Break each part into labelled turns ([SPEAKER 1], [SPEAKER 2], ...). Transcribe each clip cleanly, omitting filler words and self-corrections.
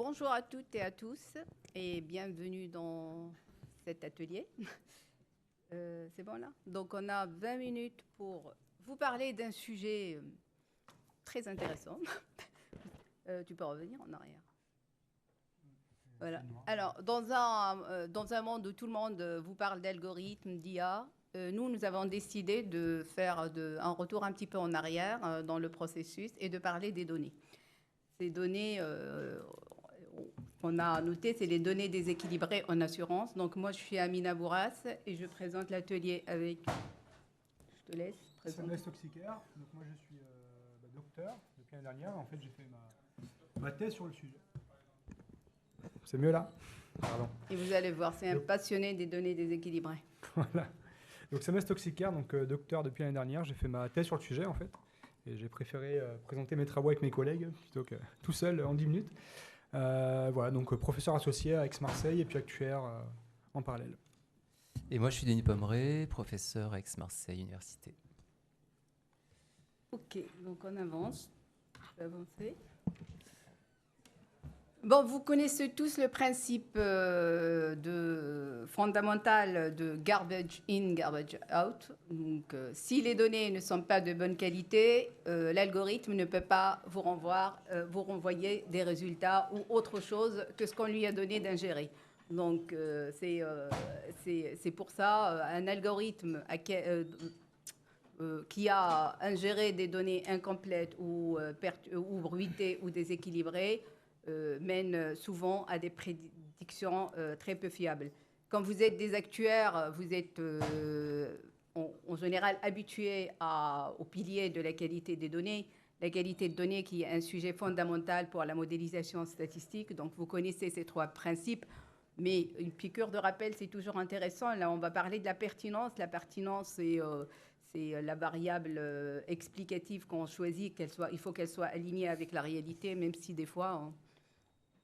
[SPEAKER 1] Bonjour à toutes et à tous et bienvenue dans cet atelier. C'est bon là? Donc on a 20 minutes pour vous parler d'un sujet très intéressant. Tu peux revenir en arrière. Voilà. Alors, dans un monde où tout le monde vous parle d'algorithmes, d'IA, nous avons décidé de faire un retour un petit peu en arrière dans le processus et de parler des données. Ces données, qu'on a notées, c'est les données déséquilibrées en assurance. Donc moi, je suis Amina Bourras et je présente l'atelier avec... Je te laisse présenter.
[SPEAKER 2] Samès Toxicaire. Donc moi, je suis docteur depuis l'année dernière. En fait, j'ai fait ma thèse sur le sujet. C'est mieux là? Pardon.
[SPEAKER 1] Et vous allez voir, c'est un passionné des données déséquilibrées.
[SPEAKER 2] Voilà. Donc Samès Toxicaire, donc docteur depuis l'année dernière. J'ai fait ma thèse sur le sujet, en fait. Et j'ai préféré présenter mes travaux avec mes collègues plutôt que tout seul en 10 minutes. Voilà, donc professeur associé à Aix-Marseille et puis actuaire en parallèle.
[SPEAKER 3] Et moi, je suis Denis Pommeret, professeur à Aix-Marseille Université.
[SPEAKER 1] Ok, donc on avance. Je peux avancer. Bon, vous connaissez tous le principe fondamental de garbage in, garbage out. Donc, si les données ne sont pas de bonne qualité, l'algorithme ne peut pas vous renvoyer des résultats ou autre chose que ce qu'on lui a donné d'ingérer. Donc, c'est pour ça un algorithme qui a ingéré des données incomplètes ou bruitées ou déséquilibrées mène souvent à des prédictions très peu fiables. Quand vous êtes des actuaires, vous êtes en général habitués au pilier de la qualité des données. La qualité de données qui est un sujet fondamental pour la modélisation statistique. Donc vous connaissez ces trois principes. Mais une piqûre de rappel, c'est toujours intéressant. Là, on va parler de la pertinence. La pertinence, c'est la variable explicative qu'on choisit. Il faut qu'elle soit alignée avec la réalité, même si des fois...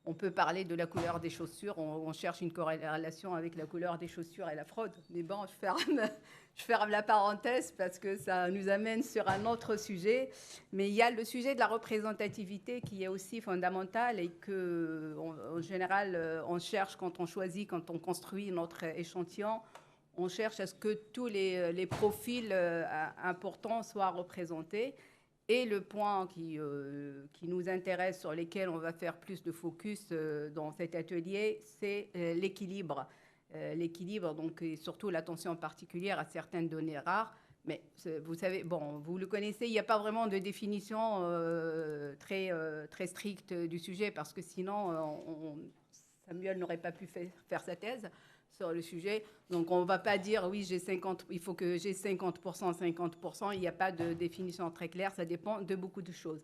[SPEAKER 1] On peut parler de la couleur des chaussures, on cherche une corrélation avec la couleur des chaussures et la fraude. Mais bon, je ferme la parenthèse parce que ça nous amène sur un autre sujet. Mais il y a le sujet de la représentativité qui est aussi fondamental et que, en général, on cherche quand on choisit, quand on construit notre échantillon, on cherche à ce que tous les profils importants soient représentés. Et le point qui nous intéresse, sur lequel on va faire plus de focus dans cet atelier, c'est l'équilibre. L'équilibre, donc, et surtout l'attention particulière à certaines données rares. Mais vous savez, bon, vous le connaissez, il n'y a pas vraiment de définition très stricte du sujet, parce que sinon, Samuel n'aurait pas pu faire sa thèse sur le sujet. Donc, on ne va pas dire, oui, il faut que j'ai 50%, 50%. Il n'y a pas de définition très claire. Ça dépend de beaucoup de choses.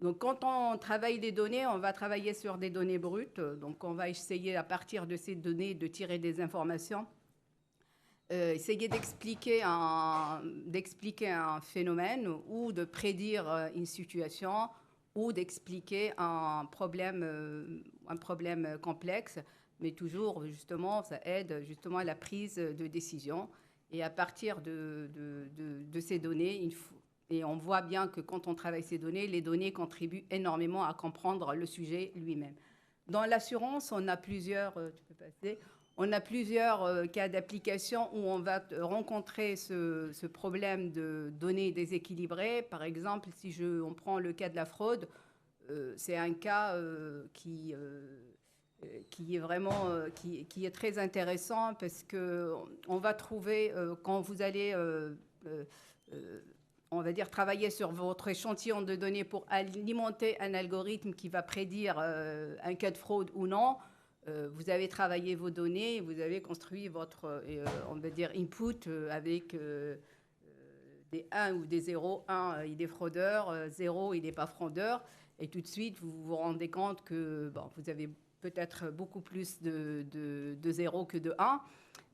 [SPEAKER 1] Donc, quand on travaille les données, on va travailler sur des données brutes. Donc, on va essayer, à partir de ces données, de tirer des informations. Essayer d'expliquer un phénomène ou de prédire une situation ou d'expliquer un problème complexe. Mais toujours, justement, ça aide justement à la prise de décision. Et à partir de ces données, et on voit bien que quand on travaille ces données, les données contribuent énormément à comprendre le sujet lui-même. Dans l'assurance, on a plusieurs cas d'application où on va rencontrer ce problème de données déséquilibrées. Par exemple, si on prend le cas de la fraude, c'est un cas qui est vraiment qui est très intéressant parce que on va trouver quand vous allez on va dire travailler sur votre échantillon de données pour alimenter un algorithme qui va prédire un cas de fraude ou non. Vous avez travaillé vos données, vous avez construit votre on va dire input avec des 1 ou des 0. 1, il est fraudeur, 0, il n'est pas fraudeur. Et tout de suite, vous vous rendez compte que vous avez peut-être beaucoup plus de 0 que de 1.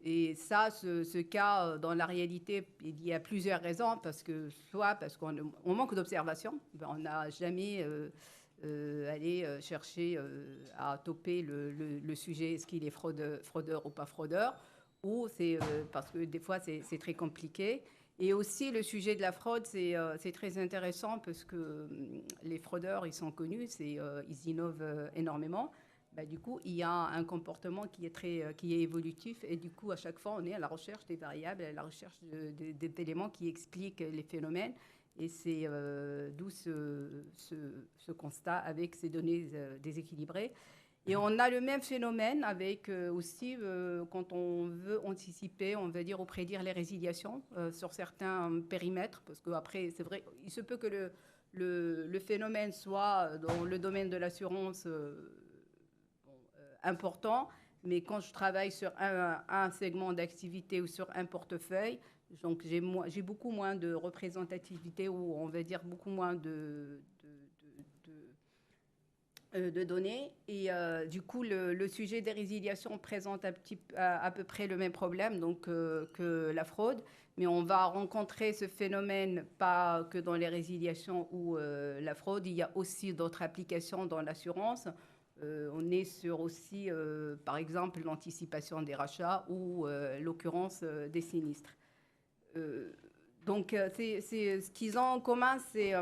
[SPEAKER 1] Et ça, ce cas, dans la réalité, il y a plusieurs raisons. Soit parce qu'on manque d'observation. On n'a jamais allé chercher à toper le sujet, est-ce qu'il est fraudeur ou pas fraudeur. Ou c'est parce que des fois, c'est très compliqué. Et aussi, le sujet de la fraude, c'est très intéressant parce que les fraudeurs, ils sont connus, ils innovent énormément. Du coup, il y a un comportement qui est évolutif et du coup, à chaque fois, on est à la recherche des variables, à la recherche des éléments qui expliquent les phénomènes. Et c'est d'où ce constat avec ces données déséquilibrées. Et on a le même phénomène avec aussi, quand on veut anticiper, on veut dire, ou prédire les résiliations sur certains périmètres, parce qu'après, c'est vrai, il se peut que le phénomène soit dans le domaine de l'assurance important, mais quand je travaille sur un segment d'activité ou sur un portefeuille, donc j'ai beaucoup moins de représentativité ou on va dire beaucoup moins de données. Et du coup, le sujet des résiliations présente à peu près le même problème donc, que la fraude. Mais on va rencontrer ce phénomène pas que dans les résiliations ou la fraude. Il y a aussi d'autres applications dans l'assurance. On est sur aussi, par exemple, l'anticipation des rachats ou l'occurrence des sinistres. Donc, ce qu'ils ont en commun, ces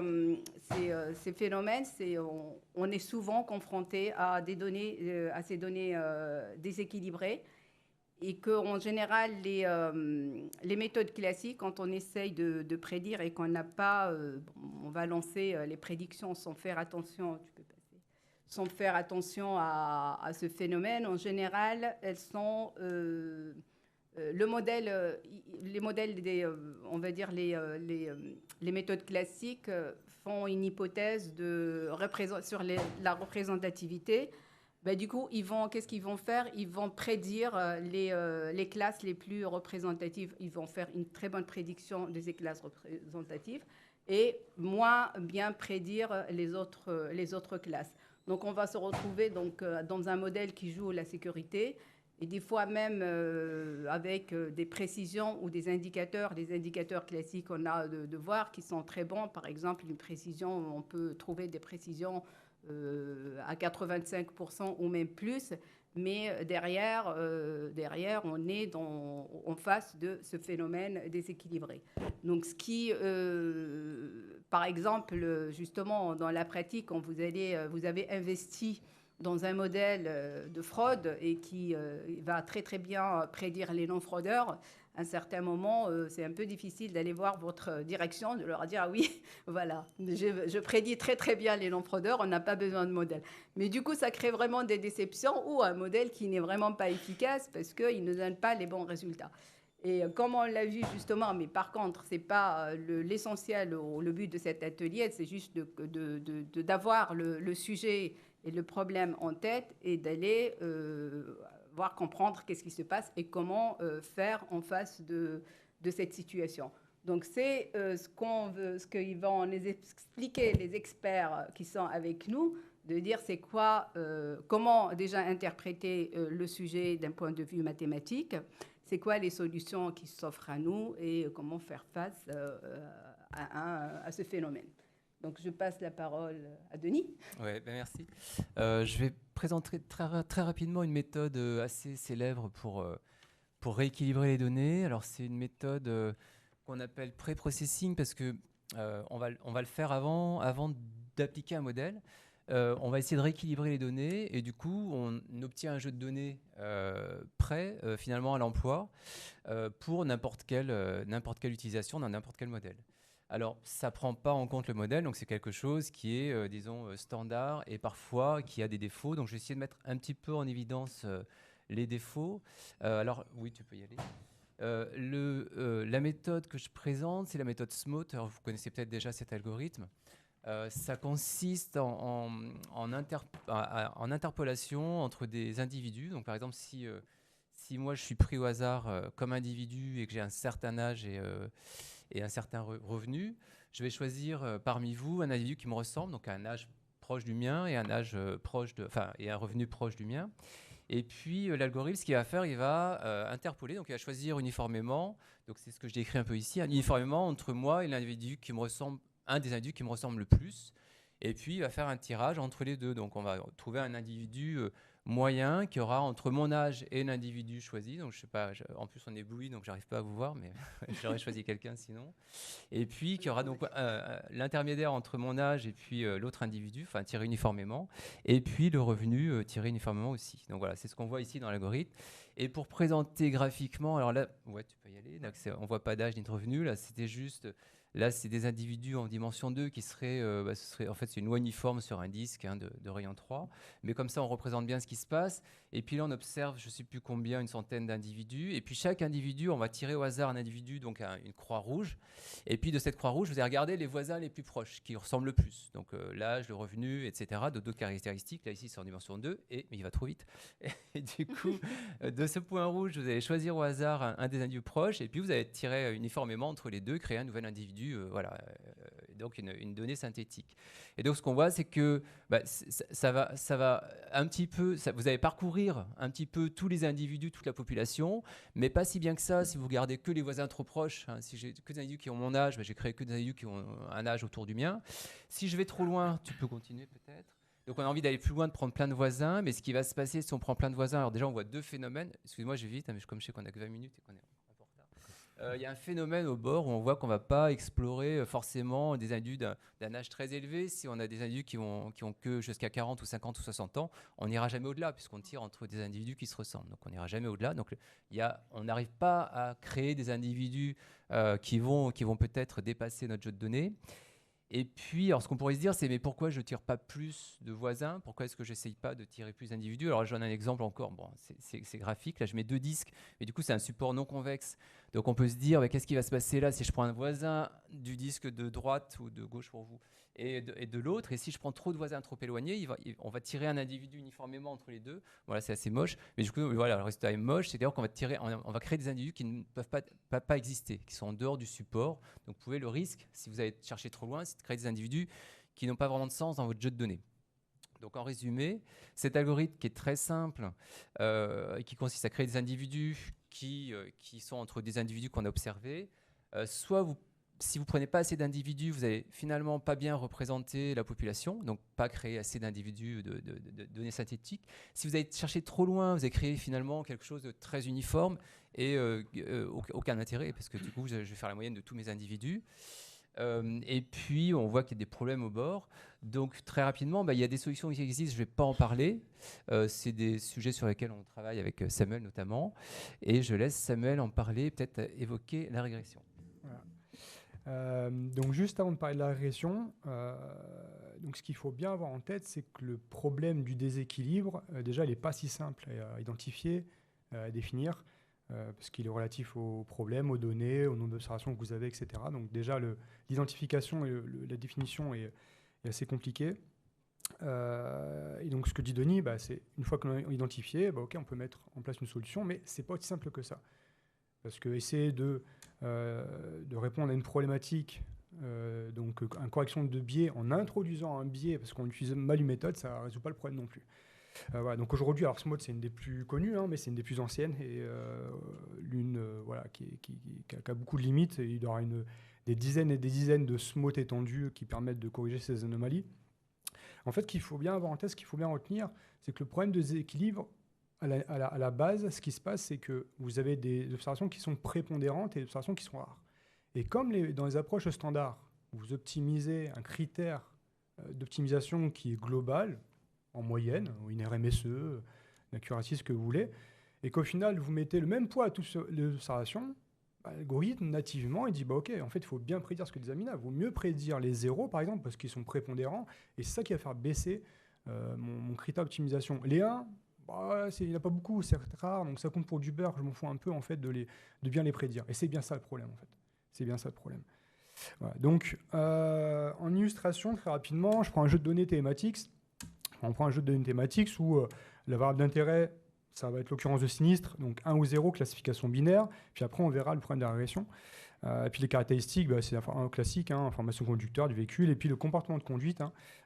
[SPEAKER 1] phénomènes, on est souvent confronté à ces données déséquilibrées et qu'en général, les méthodes classiques, quand on essaye de prédire et qu'on n'a pas, on va lancer les prédictions sans faire attention, sans faire attention à ce phénomène, en général, elles sont... les modèles on va dire les méthodes classiques font une hypothèse sur la représentativité. Du coup, qu'est-ce qu'ils vont faire? Ils vont prédire les classes les plus représentatives. Ils vont faire une très bonne prédiction de ces classes représentatives et moins bien prédire les autres classes. Donc, on va se retrouver dans un modèle qui joue la sécurité et des fois même avec des précisions ou des indicateurs classiques qu'on a de voir qui sont très bons. Par exemple, une précision, on peut trouver des précisions à 85% ou même plus, mais derrière on est en face de ce phénomène déséquilibré. Donc, par exemple, justement, dans la pratique, quand vous avez investi dans un modèle de fraude et qui va très très bien prédire les non-fraudeurs, à un certain moment, c'est un peu difficile d'aller voir votre direction, de leur dire « Ah oui, voilà, je prédis très très bien les non-fraudeurs, on n'a pas besoin de modèle. » Mais du coup, ça crée vraiment des déceptions ou un modèle qui n'est vraiment pas efficace parce qu'il ne donne pas les bons résultats. Et comme on l'a vu justement, mais par contre, ce n'est pas l'essentiel ou le but de cet atelier, c'est juste d'avoir le sujet et le problème en tête et d'aller voir, comprendre qu'est-ce qui se passe et comment faire en face de cette situation. Donc, c'est ce qu'ils vont nous expliquer les experts qui sont avec nous, de dire c'est quoi, comment déjà interpréter le sujet d'un point de vue mathématique, c'est quoi les solutions qui s'offrent à nous et comment faire face à ce phénomène. Donc, je passe la parole à Denis.
[SPEAKER 3] Ouais, merci. Je vais présenter très rapidement une méthode assez célèbre pour rééquilibrer les données. Alors, c'est une méthode qu'on appelle pré-processing parce que on va le faire avant d'appliquer un modèle. On va essayer de rééquilibrer les données et du coup, on obtient un jeu de données prêt finalement à l'emploi pour n'importe quelle utilisation dans n'importe quel modèle. Alors, ça ne prend pas en compte le modèle, donc c'est quelque chose qui est, disons, standard et parfois qui a des défauts. Donc, je vais essayer de mettre un petit peu en évidence les défauts. Alors, oui, tu peux y aller. La méthode que je présente, c'est la méthode SMOT. Alors, vous connaissez peut-être déjà cet algorithme. Ça consiste en interpolation entre des individus. Donc, par exemple, si moi, je suis pris au hasard comme individu et que j'ai un certain âge et un certain revenu, je vais choisir parmi vous un individu qui me ressemble, donc un âge proche du mien et un âge et un revenu proche du mien. Et puis l'algorithme, ce qu'il va faire, il va interpoler, donc il va choisir uniformément, donc c'est ce que je décris un peu ici, uniformément entre moi et l'individu qui me ressemble, un des individus qui me ressemble le plus. Et puis, il va faire un tirage entre les deux. Donc, on va trouver un individu moyen qui aura entre mon âge et l'individu choisi. Donc, je sais pas, en plus, on est ébloui, donc j'arrive pas à vous voir, mais j'aurais choisi quelqu'un sinon. Et puis, qui aura donc l'intermédiaire entre mon âge et puis l'autre individu, enfin, tiré uniformément. Et puis, le revenu tiré uniformément aussi. Donc, voilà, c'est ce qu'on voit ici dans l'algorithme. Et pour présenter graphiquement, alors là, ouais, tu peux y aller. Là, on voit pas d'âge ni de revenu. Là, c'était juste... Là, c'est des individus en dimension 2 qui seraient, en fait, c'est une loi uniforme sur un disque de rayon 3. Mais comme ça, on représente bien ce qui se passe. Et puis là, on observe, je ne sais plus combien, une centaine d'individus. Et puis chaque individu, on va tirer au hasard un individu, donc une croix rouge. Et puis de cette croix rouge, vous allez regarder les voisins les plus proches, qui ressemblent le plus. Donc l'âge, le revenu, etc. D'autres caractéristiques. Là, ici, c'est en dimension 2. Mais il va trop vite. Et du coup, de ce point rouge, vous allez choisir au hasard un des individus proches. Et puis vous allez tirer uniformément entre les deux, créer un nouvel individu. Donc une donnée synthétique. Et donc ce qu'on voit, c'est que ça va un petit peu, vous allez parcourir un petit peu tous les individus, toute la population, mais pas si bien que ça si vous regardez que les voisins trop proches. Si j'ai que des individus qui ont mon âge, j'ai créé que des individus qui ont un âge autour du mien. Si je vais trop loin, tu peux continuer peut-être. Donc on a envie d'aller plus loin, de prendre plein de voisins, mais ce qui va se passer si on prend plein de voisins, alors déjà on voit deux phénomènes. Excusez-moi, je vais vite, mais comme je sais qu'on a que 20 minutes et qu'on est il y a un phénomène au bord où on voit qu'on ne va pas explorer forcément des individus d'un âge très élevé. Si on a des individus qui ont que jusqu'à 40 ou 50 ou 60 ans, on n'ira jamais au-delà puisqu'on tire entre des individus qui se ressemblent. Donc on n'ira jamais au-delà. Donc on n'arrive pas à créer des individus qui vont peut-être dépasser notre jeu de données. Et puis, alors ce qu'on pourrait se dire, c'est mais pourquoi je ne tire pas plus de voisins? Pourquoi est-ce que je n'essaye pas de tirer plus d'individus? Alors, je donne un exemple encore. Bon, c'est graphique. Là, je mets deux disques, mais du coup, c'est un support non convexe. Donc, on peut se dire, mais qu'est-ce qui va se passer là si je prends un voisin du disque de droite ou de gauche pour vous et de l'autre? Et si je prends trop de voisins trop éloignés, on va tirer un individu uniformément entre les deux. Voilà, c'est assez moche. Mais du coup, voilà, le résultat est moche. C'est-à-dire qu'on va créer des individus qui ne peuvent pas exister, qui sont en dehors du support. Donc, vous pouvez, le risque, si vous allez chercher trop loin, c'est de créer des individus qui n'ont pas vraiment de sens dans votre jeu de données. Donc, en résumé, cet algorithme qui est très simple, qui consiste à créer des individus qui sont entre des individus qu'on a observés, si vous prenez pas assez d'individus, vous n'allez finalement pas bien représenter la population, donc pas créer assez d'individus de données synthétiques. Si vous allez chercher trop loin, vous allez créer finalement quelque chose de très uniforme et aucun intérêt, parce que du coup, je vais faire la moyenne de tous mes individus. Et puis, on voit qu'il y a des problèmes au bord. Donc, très rapidement, il y a des solutions qui existent, je ne vais pas en parler. C'est des sujets sur lesquels on travaille avec Samuel notamment. Et je laisse Samuel en parler, peut-être évoquer la régression.
[SPEAKER 2] Voilà. Donc, juste avant de parler de la régression, donc ce qu'il faut bien avoir en tête, c'est que le problème du déséquilibre, déjà, il n'est pas si simple à identifier, à définir. Parce qu'il est relatif au problème, aux données, au nombre d'observations que vous avez, etc. Donc déjà, l'identification et la définition est assez compliquée. Et donc ce que dit Denis, c'est une fois qu'on a identifié, ok, on peut mettre en place une solution, mais c'est pas aussi simple que ça. Parce que essayer de répondre à une problématique, donc une correction de biais en introduisant un biais, parce qu'on utilise mal une méthode, ça ne résout pas le problème non plus. Voilà, donc aujourd'hui, alors ce mode c'est une des plus connues, mais c'est une des plus anciennes et l'une qui a beaucoup de limites. Et il y aura des dizaines et des dizaines de SMOT étendus qui permettent de corriger ces anomalies. En fait, qu'il faut bien avoir en tête, ce qu'il faut bien retenir, c'est que le problème de déséquilibre, à la base, ce qui se passe, c'est que vous avez des observations qui sont prépondérantes et des observations qui sont rares. Et comme dans les approches standards, vous optimisez un critère d'optimisation qui est global, en moyenne, ou une RMSE, une accuracy, ce que vous voulez, et qu'au final, vous mettez le même poids à toutes les observations, l'algorithme, nativement, il dit, ok, en fait, il faut bien prédire ce que des aminas. Il vaut mieux prédire les zéros, par exemple, parce qu'ils sont prépondérants, et c'est ça qui va faire baisser mon critère d'optimisation. Les 1, il n'y en a pas beaucoup, c'est rare, donc ça compte pour du beurre, je m'en fous un peu, en fait, de bien les prédire. Et c'est bien ça le problème, en fait. C'est bien ça le problème. Voilà. Donc, en illustration, très rapidement, je prends un jeu de données télématiques. On prend un jeu de données thématiques où la variable d'intérêt, ça va être l'occurrence de sinistre, donc 1 ou 0, classification binaire. Puis après, on verra le problème de la régression. Et puis les caractéristiques, c'est un classique, information conducteur du véhicule. Et puis le comportement de conduite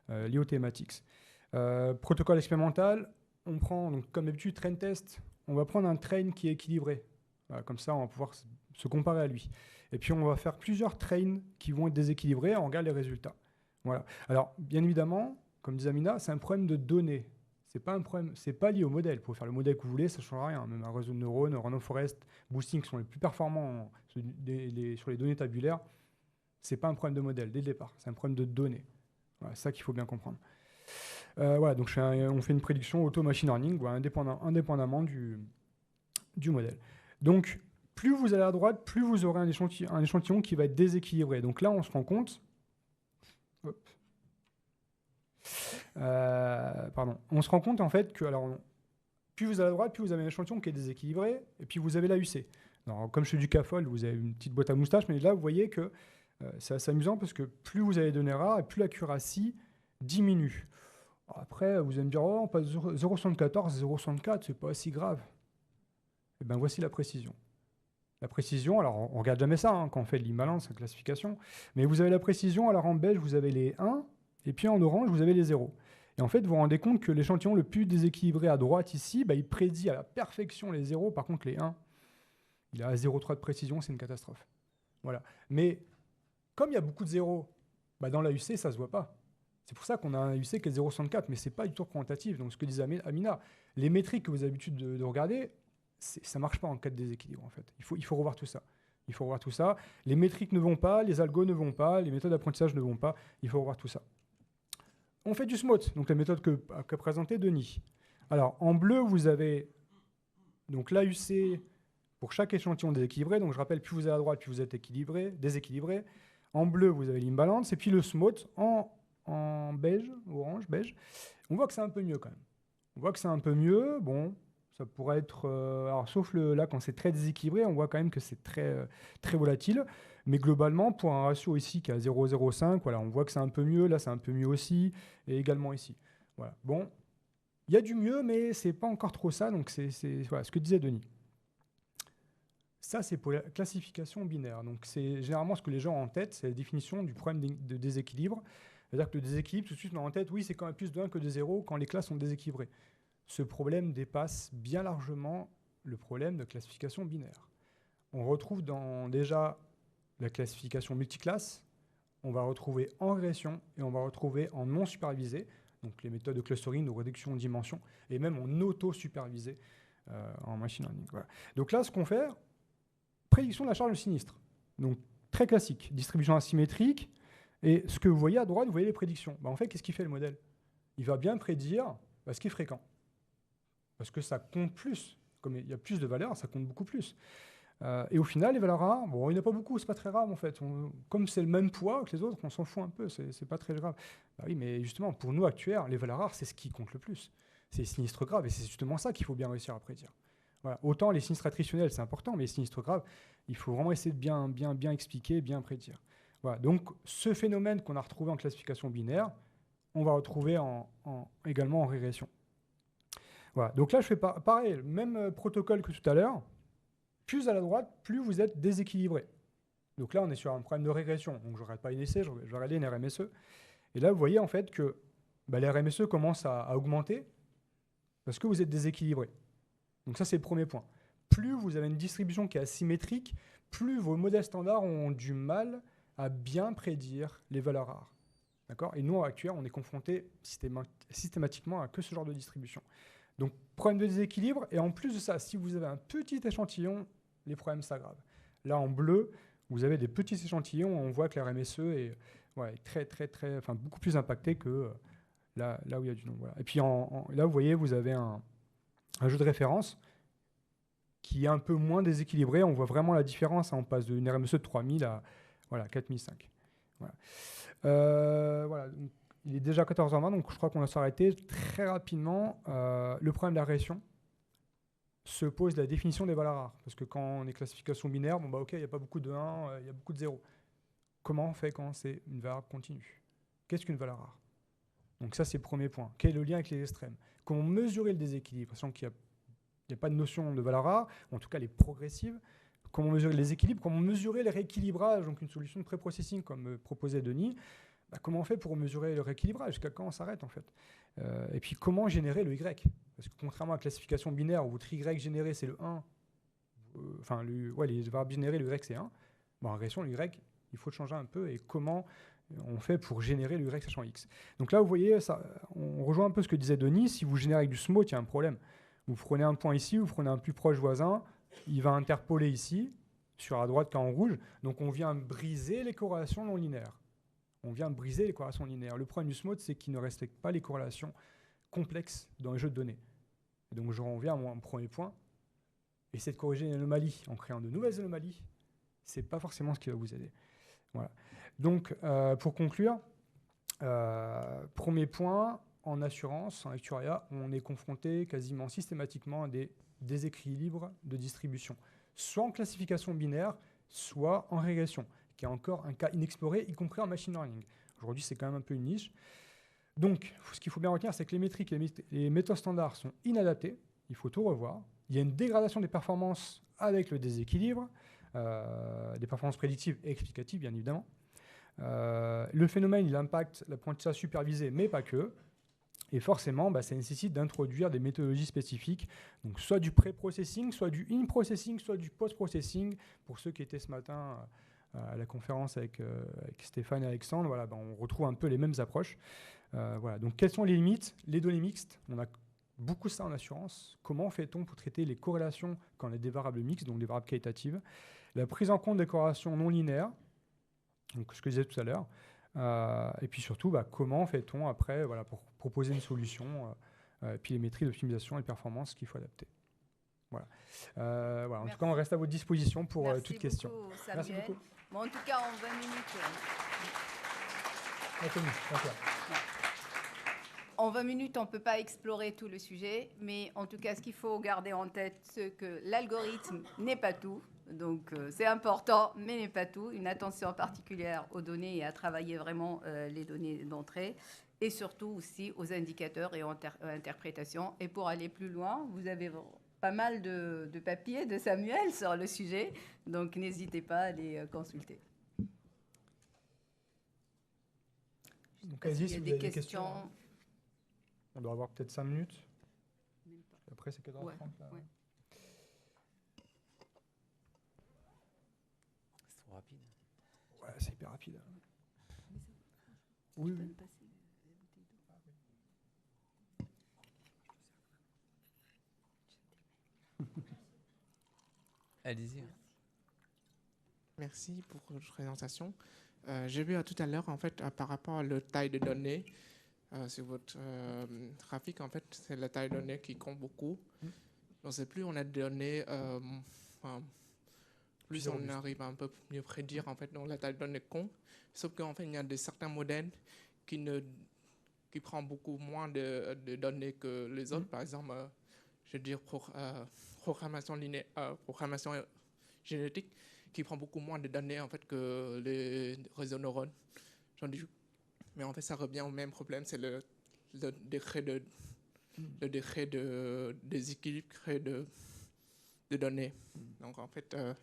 [SPEAKER 2] lié aux thématiques. Protocole expérimental, on prend, donc, comme d'habitude, train test. On va prendre un train qui est équilibré. Voilà, comme ça, on va pouvoir se comparer à lui. Et puis, on va faire plusieurs trains qui vont être déséquilibrés. On regarde les résultats. Voilà. Alors, bien évidemment, comme disait Amina, c'est un problème de données. C'est pas un problème, c'est pas lié au modèle. Vous pouvez faire le modèle que vous voulez, ça ne change rien. Même un réseau de neurones, Random Forest, Boosting, qui sont les plus performants sur les données tabulaires, c'est pas un problème de modèle dès le départ. C'est un problème de données. Voilà, c'est ça qu'il faut bien comprendre. Voilà, donc on fait une prédiction auto-machine learning, voilà, indépendamment du modèle. Donc, plus vous allez à droite, plus vous aurez un échantillon qui va être déséquilibré. Donc là, on se rend compte... Hop. On se rend compte en fait que plus vous allez à droite, plus vous avez un échantillon qui est déséquilibré, et puis vous avez l'AUC. Alors, comme je fais du CAFOL, vous avez une petite boîte à moustache, mais là, vous voyez que c'est assez amusant parce que plus vous avez de données rares, et plus l'accuracy diminue. Après, vous allez me dire, oh, on passe 0,74, 0,64, c'est pas si grave. Et bien, voici la précision. La précision, alors on regarde jamais ça quand on fait de l'imbalance, la classification, mais vous avez la précision, alors en beige, vous avez les 1, et puis en orange, vous avez les 0. Et en fait, vous vous rendez compte que l'échantillon le plus déséquilibré à droite ici, il prédit à la perfection les 0, par contre les 1, il a 0,3 de précision, c'est une catastrophe. Voilà. Mais comme il y a beaucoup de 0, dans l'AUC, ça ne se voit pas. C'est pour ça qu'on a un AUC qui est 0,64, mais ce n'est pas du tout représentatif. Donc ce que disait Amina, les métriques que vous avez l'habitude de regarder, ça ne marche pas en cas de déséquilibre, en fait. Il faut revoir tout ça. Il faut revoir tout ça. Les métriques ne vont pas, les algos ne vont pas, les méthodes d'apprentissage ne vont pas. Il faut revoir tout ça. On fait du SMOT, donc la méthode qu'a présentée Denis. Alors, en bleu, vous avez donc l'AUC pour chaque échantillon déséquilibré. Donc, je rappelle, plus vous êtes à droite, plus vous êtes déséquilibré. En bleu, vous avez l'imbalance. Et puis le SMOT en beige, orange, beige. On voit que c'est un peu mieux quand même. On voit que c'est un peu mieux. Bon, ça pourrait être... alors, sauf là, quand c'est très déséquilibré, on voit quand même que c'est très, très volatile. Mais globalement, pour un ratio ici qui est à 0,05, voilà, on voit que c'est un peu mieux. Là, c'est un peu mieux aussi. Et également ici. Voilà. Bon, il y a du mieux, mais c'est pas encore trop ça. Donc, c'est voilà, ce que disait Denis. Ça, c'est pour la classification binaire. Donc, c'est généralement ce que les gens ont en tête, c'est la définition du problème de déséquilibre. C'est-à-dire que le déséquilibre, tout de suite, on a en tête, oui, c'est quand même plus de 1 que de 0 quand les classes sont déséquilibrées. Ce problème dépasse bien largement le problème de classification binaire. On retrouve déjà la classification multiclasse, on va retrouver en régression et on va retrouver en non supervisé, donc les méthodes de clustering, de réduction de dimension, et même en auto-supervisé en machine learning. Voilà. Donc là, ce qu'on fait, prédiction de la charge de sinistre. Donc très classique, distribution asymétrique, et ce que vous voyez à droite, vous voyez les prédictions. En fait, qu'est-ce qu'il fait le modèle? Il va bien prédire ce qui est fréquent. Parce que ça compte plus. Comme il y a plus de valeurs, ça compte beaucoup plus. Et au final, les valeurs rares, bon, il n'y en a pas beaucoup, c'est pas très grave en fait. Comme c'est le même poids que les autres, on s'en fout un peu, c'est pas très grave. Oui, mais justement, pour nous actuaires, les valeurs rares, c'est ce qui compte le plus. C'est les sinistres graves, et c'est justement ça qu'il faut bien réussir à prédire. Voilà. Autant les sinistres attrititionnels, c'est important, mais les sinistres graves, il faut vraiment essayer de bien expliquer, bien prédire. Voilà. Donc, ce phénomène qu'on a retrouvé en classification binaire, on va retrouver également en régression. Voilà. Donc là, je fais pareil, le même protocole que tout à l'heure. Plus à la droite, plus vous êtes déséquilibré. Donc là, on est sur un problème de régression. Donc je ne regarde pas une essai, je vais regarder une RMSE. Et là, vous voyez en fait que les RMSE commencent à augmenter parce que vous êtes déséquilibré. Donc ça, c'est le premier point. Plus vous avez une distribution qui est asymétrique, plus vos modèles standards ont du mal à bien prédire les valeurs rares. D'accord ? Et nous, en actuel, on est confronté systématiquement à que ce genre de distribution. Donc, problème de déséquilibre. Et en plus de ça, si vous avez un petit échantillon, les problèmes s'aggravent. Là, en bleu, vous avez des petits échantillons. On voit que la RMSE est beaucoup plus impactée que là où il y a du nom. Voilà. Et puis, là, vous voyez, vous avez un jeu de référence qui est un peu moins déséquilibré. On voit vraiment la différence. On passe d'une RMSE de 3000 à 4005. Voilà. Voilà. Il est déjà 14h20, donc je crois qu'on va s'arrêter très rapidement. Le problème de la régression se pose la définition des valeurs rares. Parce que quand on est classification binaire, ok, il n'y a pas beaucoup de 1, il y a beaucoup de 0. Comment on fait quand c'est une variable continue? Qu'est-ce qu'une valeur rare? Donc ça, c'est le premier point. Quel est le lien avec les extrêmes? Comment mesurer le déséquilibre? Sachant qu'il n'y a pas de notion de valeur rare, en tout cas les progressives. Comment mesurer les équilibres? Comment mesurer les rééquilibrages? Donc une solution de pré-processing comme proposait Denis. Comment on fait pour mesurer le rééquilibrage? Jusqu'à quand on s'arrête en fait? Et puis comment générer le Y? Parce que contrairement à la classification binaire où votre Y généré c'est le 1, les variables générées, le Y c'est 1, en régression, le Y, il faut le changer un peu. Et comment on fait pour générer le Y sachant X. Donc là, vous voyez, ça, on rejoint un peu ce que disait Denis. Si vous générez avec du smooth, il y a un problème. Vous prenez un point ici, vous prenez un plus proche voisin, il va interpoler ici, sur la droite quand en rouge. Donc on vient briser les corrélations non linéaires. Le problème du smooth, c'est qu'il ne respecte pas les corrélations complexes dans les jeux de données. Et donc je reviens à mon premier point. Essayer de corriger une anomalie en créant de nouvelles anomalies, c'est pas forcément ce qui va vous aider. Voilà. Donc, pour conclure, premier point, en assurance, en actuariat, on est confronté quasiment systématiquement à des déséquilibres de distribution, soit en classification binaire, soit en régression, qui est encore un cas inexploré, y compris en machine learning. Aujourd'hui, c'est quand même un peu une niche. Donc, ce qu'il faut bien retenir, c'est que les métriques et les méthodes standards sont inadaptées, il faut tout revoir. Il y a une dégradation des performances avec le déséquilibre, des performances prédictives et explicatives, bien évidemment. Le phénomène, il impacte l'apprentissage supervisé, mais pas que. Et forcément, ça nécessite d'introduire des méthodologies spécifiques, donc soit du pré-processing, soit du in-processing, soit du post-processing. Pour ceux qui étaient ce matin à la conférence avec Stéphane et Alexandre, voilà, on retrouve un peu les mêmes approches. Voilà. Donc, quelles sont les limites? Les données mixtes, on a beaucoup ça en assurance. Comment fait-on pour traiter les corrélations quand on a des variables mixtes, donc des variables qualitatives? La prise en compte des corrélations non linéaires, donc ce que je disais tout à l'heure. Et puis surtout, comment fait-on après pour proposer une solution, et puis les métriques d'optimisation et de performance qu'il faut adapter. Voilà. En tout cas, on reste à votre disposition pour toute question.
[SPEAKER 1] Merci beaucoup. Bon, en tout cas, en 20 minutes. En 20 minutes, on ne peut pas explorer tout le sujet, mais en tout cas, ce qu'il faut garder en tête, c'est que l'algorithme n'est pas tout. Donc, c'est important, mais n'est pas tout. Une attention particulière aux données et à travailler vraiment les données d'entrée. Et surtout aussi aux indicateurs et aux interprétations. Et pour aller plus loin, vous avez pas mal de papiers de Samuel sur le sujet. Donc, n'hésitez pas à les consulter.
[SPEAKER 2] Donc, allez-y si vous avez des questions. On doit avoir peut-être 5 minutes. Après, c'est 4h30.
[SPEAKER 3] Ouais. C'est trop rapide.
[SPEAKER 2] Ouais, c'est hyper rapide. Oui.
[SPEAKER 3] Allez-y.
[SPEAKER 4] Merci pour votre présentation. J'ai vu tout à l'heure, en fait, par rapport à la taille de données, sur votre graphique, en fait, c'est la taille de données qui compte beaucoup. Donc, c'est plus on a de données, plus on arrive à un peu mieux prédire, en fait, donc la taille de données compte. Sauf qu'en fait, il y a certains modèles qui prennent beaucoup moins de données que les autres. Par exemple, je veux dire, programmation génétique, qui prend beaucoup moins de données, en fait, que les réseaux neurones. Mais en fait, ça revient au même problème, c'est le décret de déséquilibre de données. Donc, en fait, je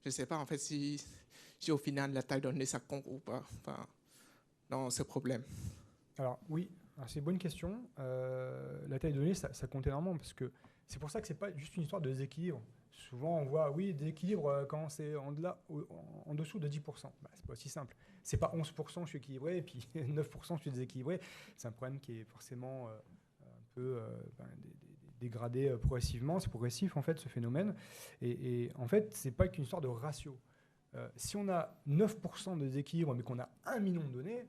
[SPEAKER 4] ne sais pas, en fait, si au final, la taille de données, ça compte ou pas, dans ce problème.
[SPEAKER 2] Alors, oui, c'est une bonne question. La taille de données, ça compte énormément, parce que c'est pour ça que ce n'est pas juste une histoire de déséquilibre. Souvent, on voit, déséquilibre quand c'est en dessous de 10%. C'est pas aussi simple. C'est pas 11% je suis équilibré et puis 9% je suis déséquilibré. C'est un problème qui est forcément un peu dégradé progressivement. C'est progressif, en fait, ce phénomène. Et en fait, c'est pas qu'une histoire de ratio. Si on a 9% de déséquilibre, mais qu'on a 1 million de données,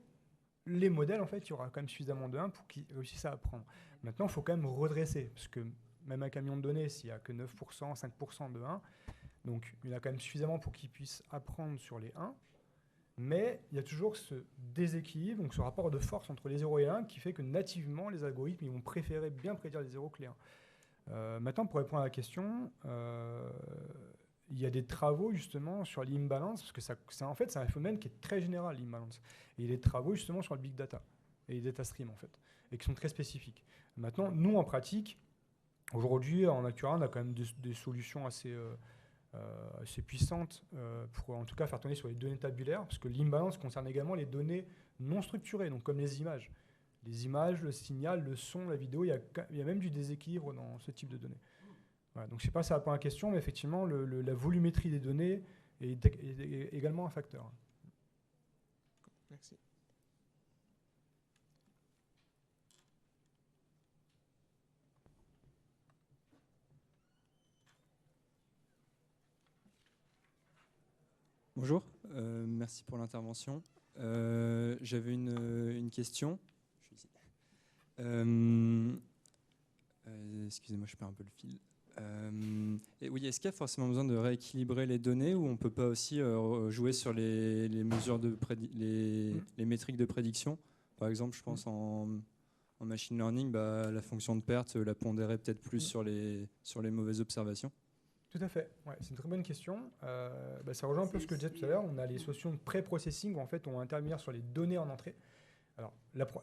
[SPEAKER 2] les modèles, en fait, il y aura quand même suffisamment de 1 pour qu'ils réussissent à apprendre. Maintenant, il faut quand même redresser, parce que même avec un million de données, s'il n'y a que 9%, 5% de 1, donc il y en a quand même suffisamment pour qu'ils puissent apprendre sur les 1, mais il y a toujours ce déséquilibre, donc ce rapport de force entre les 0 et 1 qui fait que nativement, les algorithmes ils vont préférer bien prédire les 0 que les 1. Maintenant, pour répondre à la question, il y a des travaux justement sur l'imbalance, parce que c'est un phénomène qui est très général, l'imbalance. Et il y a des travaux justement sur le big data et les data streams, en fait, et qui sont très spécifiques. Maintenant, nous, en pratique, aujourd'hui, en actuariat, on a quand même des solutions assez puissantes pour en tout cas faire tourner sur les données tabulaires, parce que l'imbalance concerne également les données non structurées, donc comme les images. Les images, le signal, le son, la vidéo, il y a même du déséquilibre dans ce type de données. Voilà, donc je ne sais pas si ça répond à la question, mais effectivement, la volumétrie des données est également un facteur.
[SPEAKER 4] Merci.
[SPEAKER 5] Bonjour, merci pour l'intervention. J'avais une question. Je suis ici. Excusez-moi, je perds un peu le fil. Et oui, est-ce qu'il y a forcément besoin de rééquilibrer les données ou on ne peut pas aussi jouer sur les mesures les métriques de prédiction? Par exemple, je pense en machine learning, la fonction de perte, la pondérer peut-être plus sur les mauvaises observations.
[SPEAKER 2] Tout à fait, ouais, c'est une très bonne question. Ça rejoint un peu ce que je disais tout à l'heure. On a les solutions de pré-processing où en fait on va intervenir sur les données en entrée. Alors,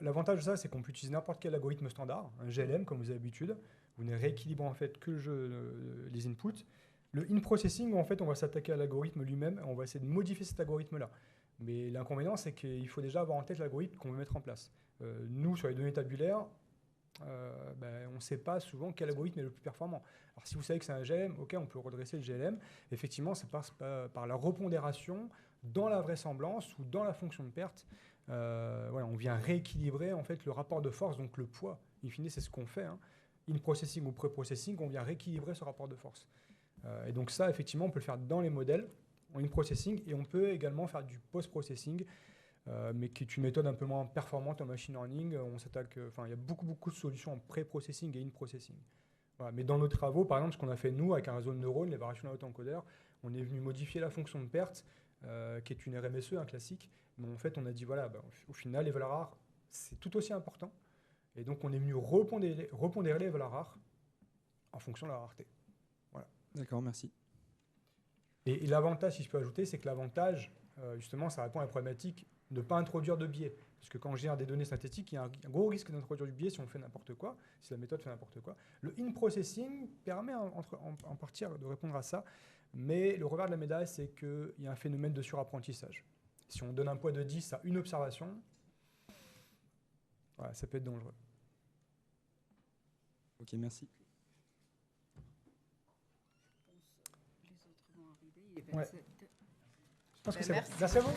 [SPEAKER 2] l'avantage de ça, c'est qu'on peut utiliser n'importe quel algorithme standard, un GLM comme vous avez l'habitude. Vous ne rééquilibrez en fait que les inputs. Le in-processing, où en fait on va s'attaquer à l'algorithme lui-même et on va essayer de modifier cet algorithme-là. Mais l'inconvénient, c'est qu'il faut déjà avoir en tête l'algorithme qu'on veut mettre en place. Nous, sur les données tabulaires, on ne sait pas souvent quel algorithme est le plus performant. Alors si vous savez que c'est un GLM, ok, on peut redresser le GLM. Effectivement, ça passe par la repondération dans la vraisemblance ou dans la fonction de perte. On vient rééquilibrer en fait le rapport de force, donc le poids. In fine, c'est ce qu'on fait. In-processing ou pré-processing, on vient rééquilibrer ce rapport de force. Et donc ça, effectivement, on peut le faire dans les modèles, en in-processing, et on peut également faire du post-processing, mais qui est une méthode un peu moins performante en machine learning. Il y a beaucoup de solutions en pré-processing et in-processing. Voilà. Mais dans nos travaux, par exemple, ce qu'on a fait nous avec un réseau de neurones, les variations autoencodeurs, on est venu modifier la fonction de perte, qui est une RMSE, un classique. Mais en fait, on a dit, au final, les valeurs rares, c'est tout aussi important. Et donc, on est venu repondérer les valeurs rares en fonction de la rareté. Voilà.
[SPEAKER 5] D'accord, merci.
[SPEAKER 2] Et l'avantage, si je peux ajouter, c'est que l'avantage, justement, ça répond à la problématique de ne pas introduire de biais. Parce que quand on gère des données synthétiques, il y a un gros risque d'introduire du biais si on fait n'importe quoi, si la méthode fait n'importe quoi. Le in-processing permet en partie de répondre à ça, mais le revers de la médaille, c'est qu'il y a un phénomène de surapprentissage. Si on donne un poids de 10 à une observation, voilà, ça peut être dangereux.
[SPEAKER 5] Ok, merci.
[SPEAKER 1] Les autres vont arriver, il est 27.
[SPEAKER 2] Je pense que c'est bon.
[SPEAKER 1] Merci.
[SPEAKER 2] Merci à vous.